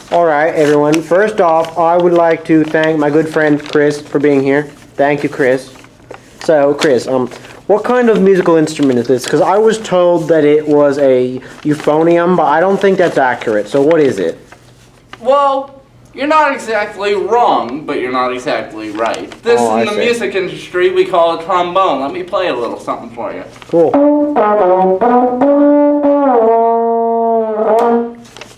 Alright, everyone. First off, I would like to thank my good friend Chris for being here. Thank you, Chris. So, Chris, what kind of musical instrument is this? Because I was told that it was a euphonium, but I don't think that's accurate. So, what is it? Well, you're not exactly wrong, but you're not exactly right. This in the music industry we call a trombone. Let me play a little something for you. Cool.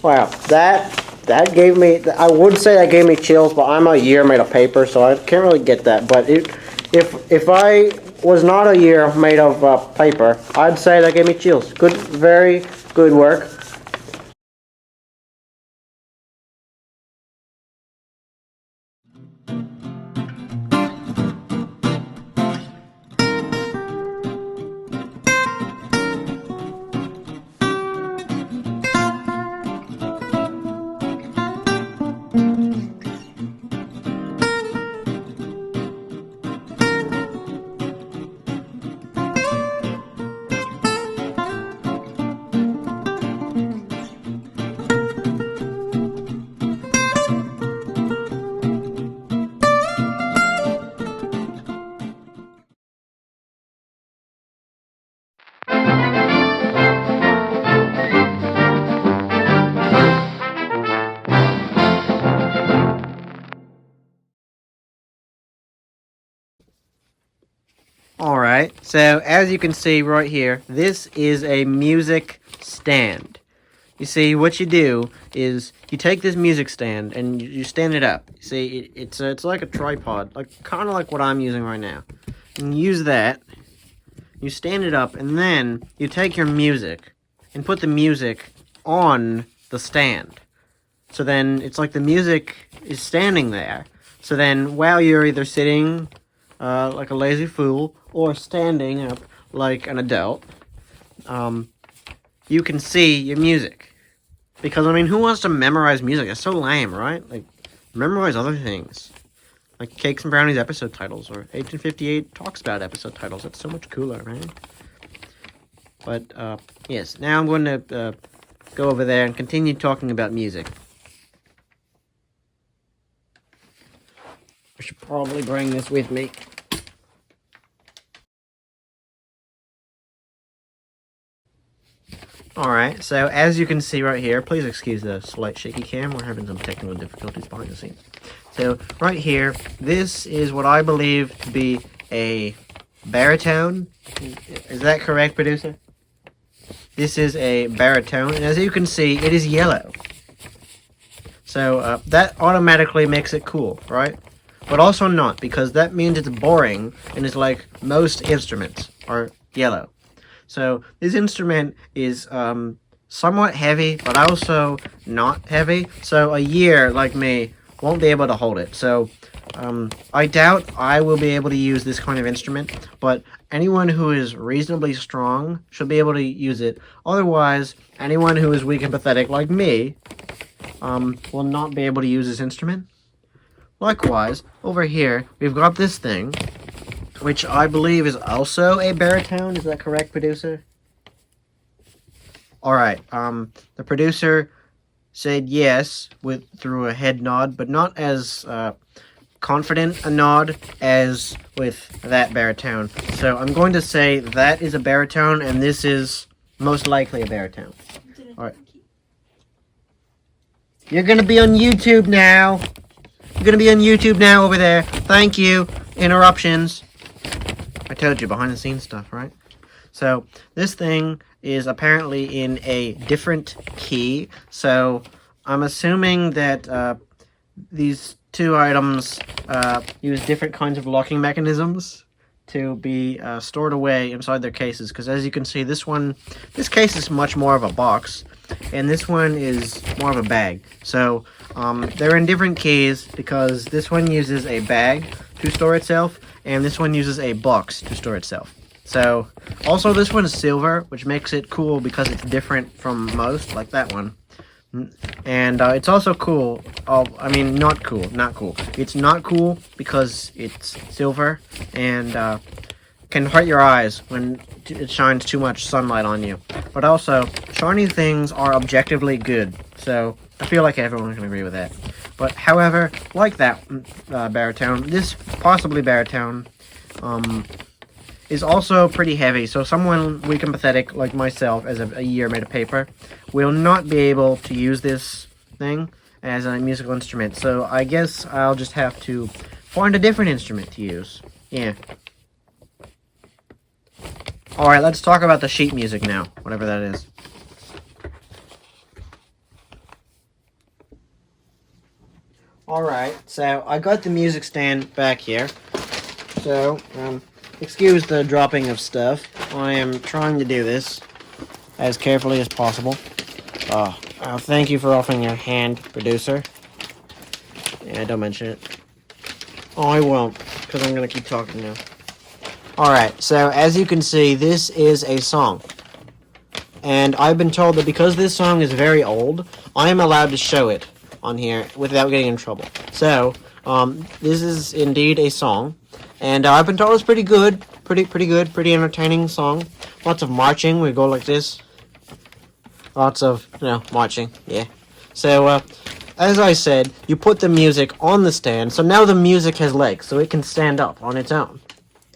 Wow, that gave me, I would say that gave me chills, but I'm a year made of paper, so I can't really get that. But if I was not a year made of paper, I'd say that gave me chills. Good, very good work. Alright, so as you can see right here, this is a music stand. You see, what you do is you take this music stand and you stand it up. You see, it's like a tripod, kind of like what I'm using right now. And you use that, you stand it up, and then you take your music and put the music on the stand. So then it's like the music is standing there. So then while you're either sitting like a lazy fool or standing up like an adult, you can see your music. Because, I mean, who wants to memorize music? It's so lame, right? Like, memorize other things. Like Cakes and Brownies episode titles, or 1858 Talks About episode titles. That's so much cooler, man. But, yes, now I'm going to go over there and continue talking about music. I should probably bring this with me. Alright, so as you can see right here, please excuse the slight shaky cam, we're having some technical difficulties behind the scenes. So, right here, this is what I believe to be a baritone. Is that correct, producer? This is a baritone, and as you can see, it is yellow. So, that automatically makes it cool, right? But also not, because that means it's boring, and it's like most instruments are yellow. So, this instrument is somewhat heavy, but also not heavy. So, a year like me won't be able to hold it. So, I doubt I will be able to use this kind of instrument, but anyone who is reasonably strong should be able to use it. Otherwise, anyone who is weak and pathetic like me will not be able to use this instrument. Likewise, over here, we've got this thing, which I believe is also a baritone. Is that correct, producer? Alright, the producer said yes through a head nod, but not as confident a nod as with that baritone. So I'm going to say that is a baritone, and this is most likely a baritone. Alright. You're gonna be on YouTube now. You're gonna be on YouTube now over there. Thank you. Interruptions. I told you, behind the scenes stuff, right? So, this thing is apparently in a different key. So, I'm assuming that these two items use different kinds of locking mechanisms to be stored away inside their cases. Because as you can see, this case is much more of a box, and this one is more of a bag. So, they're in different keys because this one uses a bag to store itself, and this one uses a box to store itself. So, also this one is silver, which makes it cool because it's different from most, like that one. And it's also cool, I mean, not cool. It's not cool because it's silver and can hurt your eyes when it shines too much sunlight on you. But also, shiny things are objectively good. So, I feel like everyone can agree with that. But however, like that baritone, this possibly baritone is also pretty heavy. So someone weak and pathetic like myself, as a year made of paper, will not be able to use this thing as a musical instrument. So I guess I'll just have to find a different instrument to use. Yeah. Alright, let's talk about the sheet music now, whatever that is. Alright, so I got the music stand back here. So, excuse the dropping of stuff. I am trying to do this as carefully as possible. Thank you for offering your hand, producer. Yeah, don't mention it. Oh, I won't, because I'm going to keep talking now. Alright, so as you can see, this is a song. And I've been told that because this song is very old, I am allowed to show it on here without getting in trouble. So, this is indeed a song. And I've been told it's pretty good. Pretty good, pretty entertaining song. Lots of marching, we go like this. Lots of, marching, yeah. So, as I said, you put the music on the stand, so now the music has legs, so it can stand up on its own.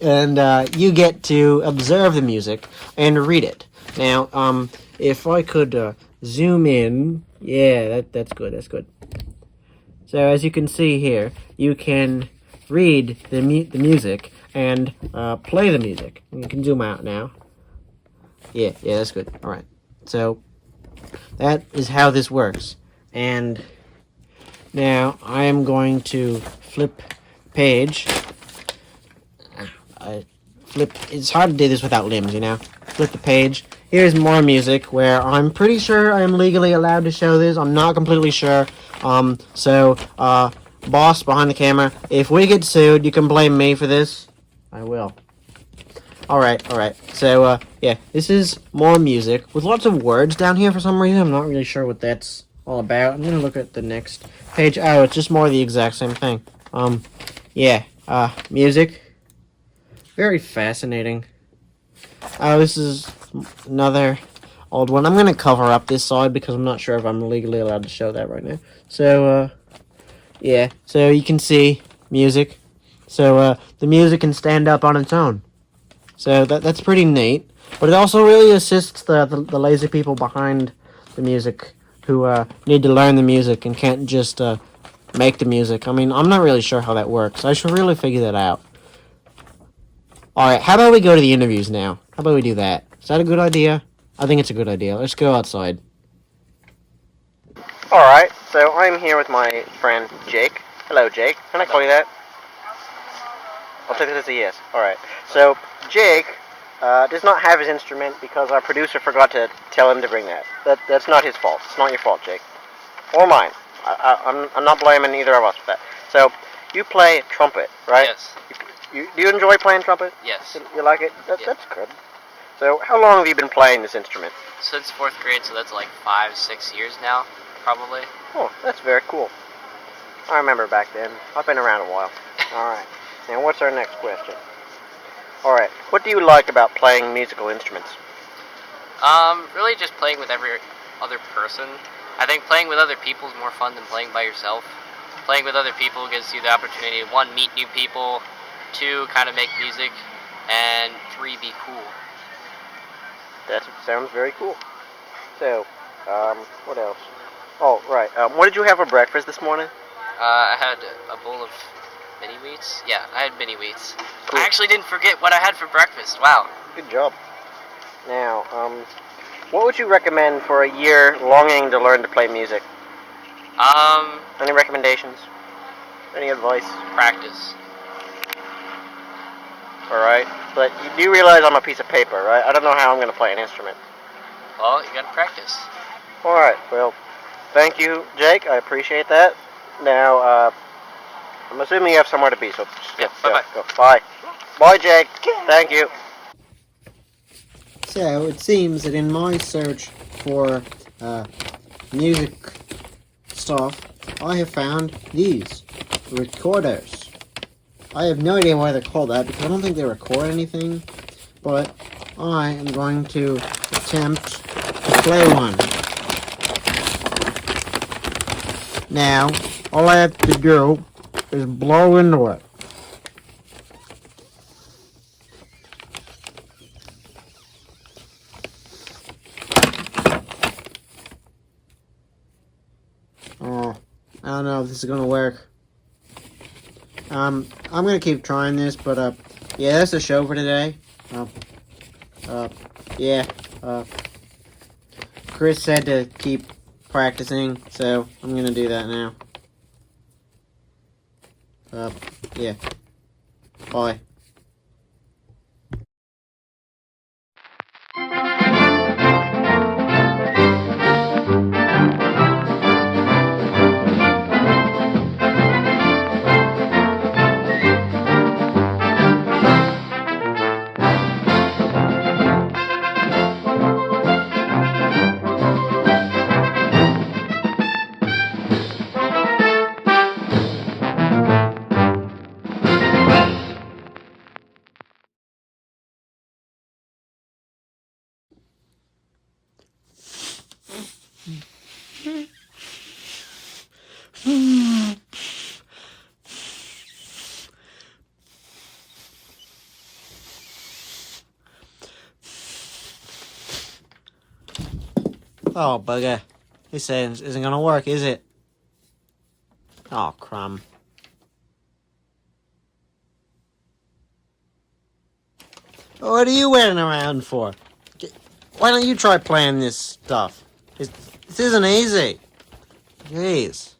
And you get to observe the music and read it. Now, if I could zoom in, yeah, that's good. So as you can see here, you can read the music and play the music. You can zoom out now. Yeah, that's good. All right. So that is how this works. And now I am going to flip page. It's hard to do this without limbs, Flip the page. Here's more music where I'm pretty sure I am legally allowed to show this. I'm not completely sure. Boss behind the camera, if we get sued, you can blame me for this. I will. Alright. So, yeah, this is more music with lots of words down here for some reason. I'm not really sure what that's all about. I'm gonna look at the next page. Oh, it's just more of the exact same thing. Music. Very fascinating. Oh, this is another old one. I'm going to cover up this side because I'm not sure if I'm legally allowed to show that right now. So, yeah. So you can see music. So, the music can stand up on its own. So that's pretty neat. But it also really assists the lazy people behind the music who need to learn the music and can't just make the music. I mean, I'm not really sure how that works. I should really figure that out. Alright, how about we go to the interviews now? How about we do that? Is that a good idea? I think it's a good idea. Let's go outside. Alright, so I'm here with my friend Jake. Hello, Jake. Can I call you that? I'll take this as a yes. Alright, so Jake does not have his instrument because our producer forgot to tell him to bring that. That's not his fault. It's not your fault, Jake. Or mine. I'm not blaming either of us for that. So, you play trumpet, right? Yes. Do you enjoy playing trumpet? Yes. You like it? Yeah. That's good. So, how long have you been playing this instrument? Since 4th grade, so that's like 5-6 years now, probably. Oh, that's very cool. I remember back then. I've been around a while. Alright. Now, what's our next question? Alright. What do you like about playing musical instruments? Really just playing with every other person. I think playing with other people is more fun than playing by yourself. Playing with other people gives you the opportunity to, 1, meet new people, 2, kind of make music, and 3, be cool. That sounds very cool. So, what else? Oh, right. What did you have for breakfast this morning? I had a bowl of mini wheats. Yeah, I had mini wheats. Cool. I actually didn't forget what I had for breakfast. Wow. Good job. Now, what would you recommend for a year longing to learn to play music? Any recommendations? Any advice? Practice. Alright, but you do realize I'm a piece of paper, right? I don't know how I'm going to play an instrument. Well, you gotta practice. Alright, well, thank you, Jake. I appreciate that. Now, I'm assuming you have somewhere to be, so Yeah, bye-bye. Go. Bye. Bye, Jake. Thank you. So, it seems that in my search for music stuff, I have found these recorders. I have no idea why they're called that, because I don't think they record anything, but I am going to attempt to play one. Now, all I have to do is blow into it. Oh, I don't know if this is gonna work. I'm gonna keep trying this, but yeah, that's the show for today. Yeah, Chris said to keep practicing, so I'm gonna do that now. Yeah. Bye. Oh, bugger. This isn't gonna work, is it? Oh, crumb. What are you waiting around for? Why don't you try playing this stuff? This isn't easy. Jeez.